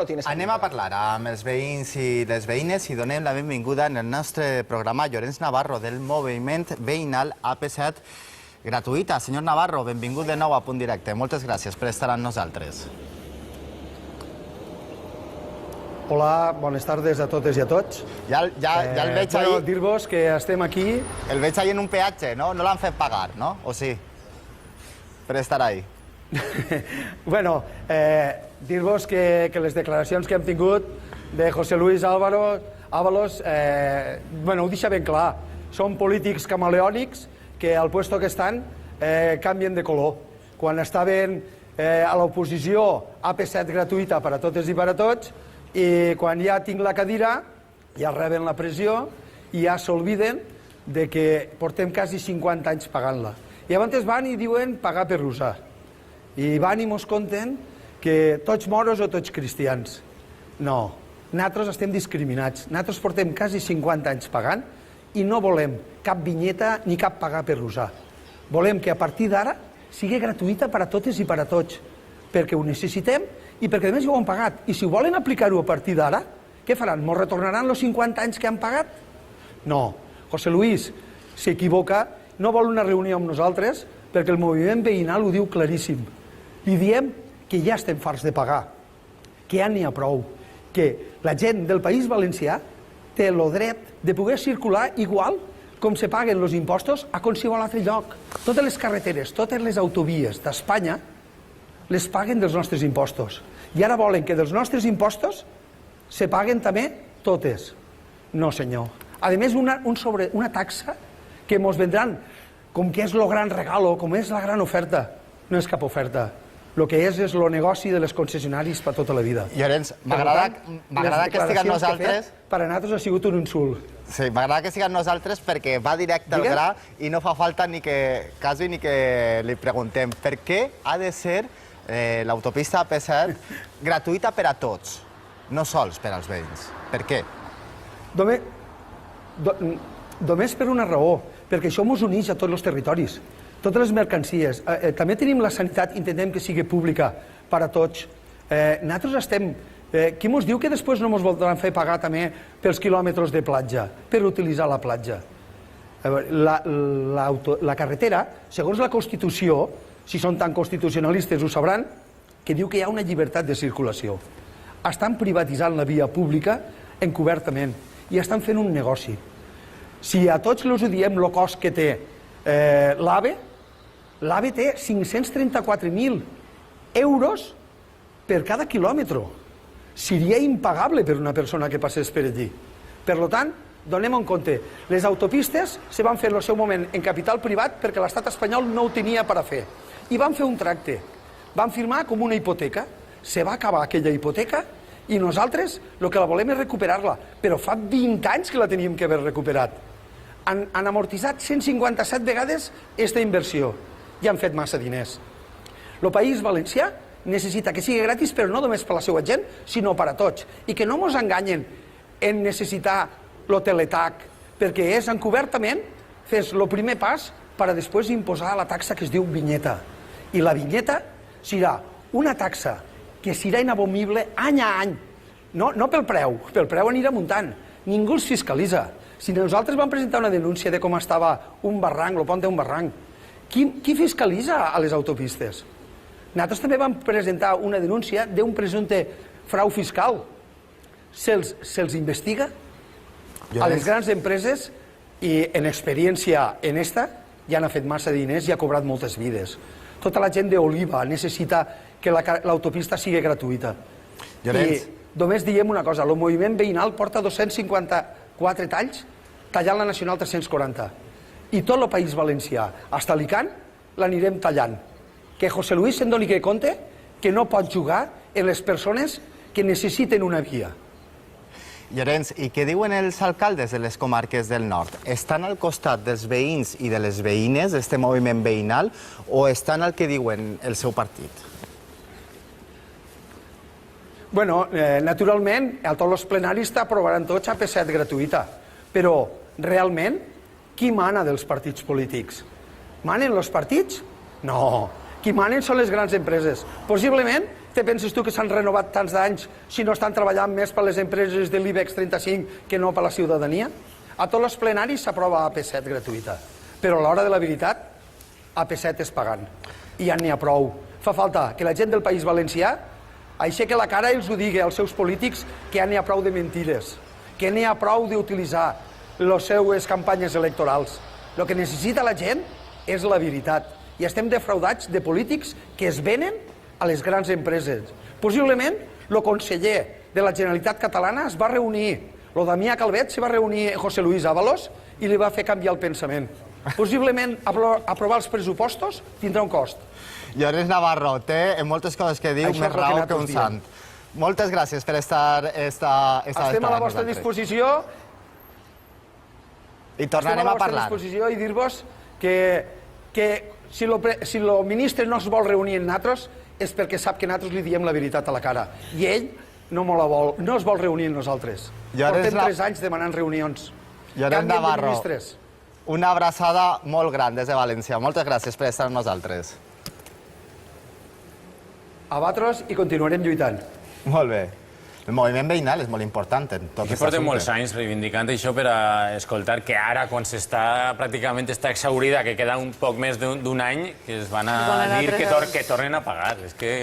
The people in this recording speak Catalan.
no tiene sentido. Anem a parlar amb els veïns i les veïnes i donem la benvinguda en el nostre programa a Llorenç Navarro del moviment veïnal AP7 gratuïta. Senyor Navarro, benvingut de nou a Punt Directe. Moltes gràcies per estar amb nosaltres. Hola, bones tardes a totes i a tots. Ja el veig ahí. Dir-vos que estem aquí... El veig ahí en un peatge, no? No l'han fet pagar, no? O sí? Per estar ahí. Bueno, dir-vos que les declaracions que hem tingut de José Luis Ábalos, ho deixa ben clar. Són polítics camaleònics que al puesto que estan canvien de color. Quan estaven a l'oposició, AP7 gratuïta per a totes i per a tots, i quan ja tinc la cadira, ja reben la pressió i ja s'olviden de que portem quasi 50 anys pagant-la. I abans van i diuen pagar per usar. I van i mos conten que tots moros o tots cristians. No, nosaltres estem discriminats. Nosaltres portem quasi 50 anys pagant i no volem cap vinyeta ni cap pagar per usar. Volem que a partir d'ara sigui gratuïta per a totes i per a tots, perquè ho necessitem i perquè a més ja ho han pagat. I si volen aplicar-ho a partir d'ara, què faran? Mos retornaran els 50 anys que han pagat? No. José Luis s'equivoca, no vol una reunió amb nosaltres perquè el moviment veïnal ho diu claríssim. Li diem que ja estem farts de pagar, que ja n'hi ha prou, que la gent del País Valencià té el dret de poder circular igual com se paguen els impostos a qualsevol altre lloc. Totes les carreteres, totes les autovies d'Espanya les paguen dels nostres impostos. I ara volen que dels nostres impostos se paguen també totes. No, senyor. A més, una taxa que ens vendran com que és el gran regalo, com és la gran oferta. No és cap oferta. El que és el negoci de les concessionaris per tota la vida. Llorenç, m'agrada que estigui amb nosaltres... Per a nosaltres ha sigut un insult. Sí, m'agrada que estigui amb nosaltres perquè va directe al gra i no fa falta ni que li preguntem per què ha de ser l'autopista AP7 gratuïta per a tots, no sols per als veïns. Per què? Només per una raó, perquè això ens uneix a tots els territoris, totes les mercancies. També tenim la sanitat, intentem que sigui pública per a tots. Nosaltres estem... Qui ens diu que després no ens voldran fer pagar també pels quilòmetres de platja, per utilitzar la platja? La carretera, segons la Constitució, si són tan constitucionalistes ho sabran, que diu que hi ha una llibertat de circulació. Estan privatitzant la via pública encobertament i estan fent un negoci. Si a tots els diem el cost que té l'AVE, l'AVE té 534.000 euros per cada quilòmetre. Seria impagable per una persona que passés per allí. Per tant, donem en compte, les autopistes se van fer en el seu moment en capital privat perquè l'estat espanyol no ho tenia per a fer. I van fer un tracte. Van firmar com una hipoteca. Se va acabar aquella hipoteca i nosaltres el que la volem és recuperar-la. Però fa 20 anys que la teníem que haver recuperat. Han amortitzat 157 vegades aquesta inversió i han fet massa diners. El País Valencià necessita que sigui gratis, però no només per la seva gent, sinó per a tots. I que no ens enganyen en necessitar el teletac, perquè és encobertament fes el primer pas per a després imposar la taxa que es diu vinyeta. I la vinyeta serà una taxa que serà inabomible any a any. No pel preu anirà muntant. Ningú els fiscalitza. Si nosaltres vam presentar una denúncia de com estava un barranc, el pont d'un barranc, qui fiscalitza a les autopistes? Nosaltres també vam presentar una denúncia d'un presumpte frau fiscal. Se'ls investiga a les grans empreses i en experiència en esta ja han fet massa diners i ha cobrat moltes vides. Tota la gent d'Oliva necessita que l'autopista sigui gratuïta. I només diem una cosa, el moviment veïnal porta 254 talls tallant la Nacional 340 i tot el País Valencià, fins a Alicant, l'anirem tallant. Que José Luis se'n doni compte que no pot jugar en les persones que necessiten una via. Llorenç, i què diuen els alcaldes de les comarques del nord? Estan al costat dels veïns i de les veïnes d'este moviment veïnal o estan al que diuen el seu partit? Bueno, naturalment, a tots els plenaris t'aprovaran tots AP7 gratuïta, però realment, qui mana dels partits polítics? Manen els partits? No. Qui manen són les grans empreses. Possiblement Te penses tu que s'han renovat tants d'anys si no estan treballant més per les empreses de l'IBEX 35 que no per la ciutadania? A tots els plenaris s'aprova AP7 gratuïta, però a l'hora de la veritat, AP7 és pagant. I ja n'hi ha prou. Fa falta que la gent del País Valencià aixequi la cara i els ho digui als seus polítics que ja n'hi ha prou de mentides, que n'hi ha prou d'utilitzar les seues campanyes electorals. El que necessita la gent és la veritat. I estem defraudats de polítics que es venen a les grans empreses. Possiblement, el conseller de la Generalitat Catalana es va reunir, el Damià Calvet se va reunir amb José Luis Ábalos i li va fer canviar el pensament. Possiblement, aprovar els pressupostos tindrà un cost. Llorenç Navarro té en moltes coses que diu més raó que un sant. Moltes gràcies per estar Estem a la vostra disposició. I tornarem a parlar. I dir-vos que si el ministre no es vol reunir amb nosaltres és perquè sap que nosaltres li diem la veritat a la cara. I ell no es vol reunir amb nosaltres. Portem 3 anys demanant reunions. Llorenç Navarro, una abraçada molt gran des de València. Moltes gràcies per estar amb nosaltres. A vosaltres i continuarem lluitant. Molt bé. El moviment veïnal és molt important en tot aquest assumpte. Portem molts anys reivindicant això per a escoltar que ara, quan pràcticament està exhaurida, que queda un poc més d'un any, que es van a dir que tornen a pagar. És que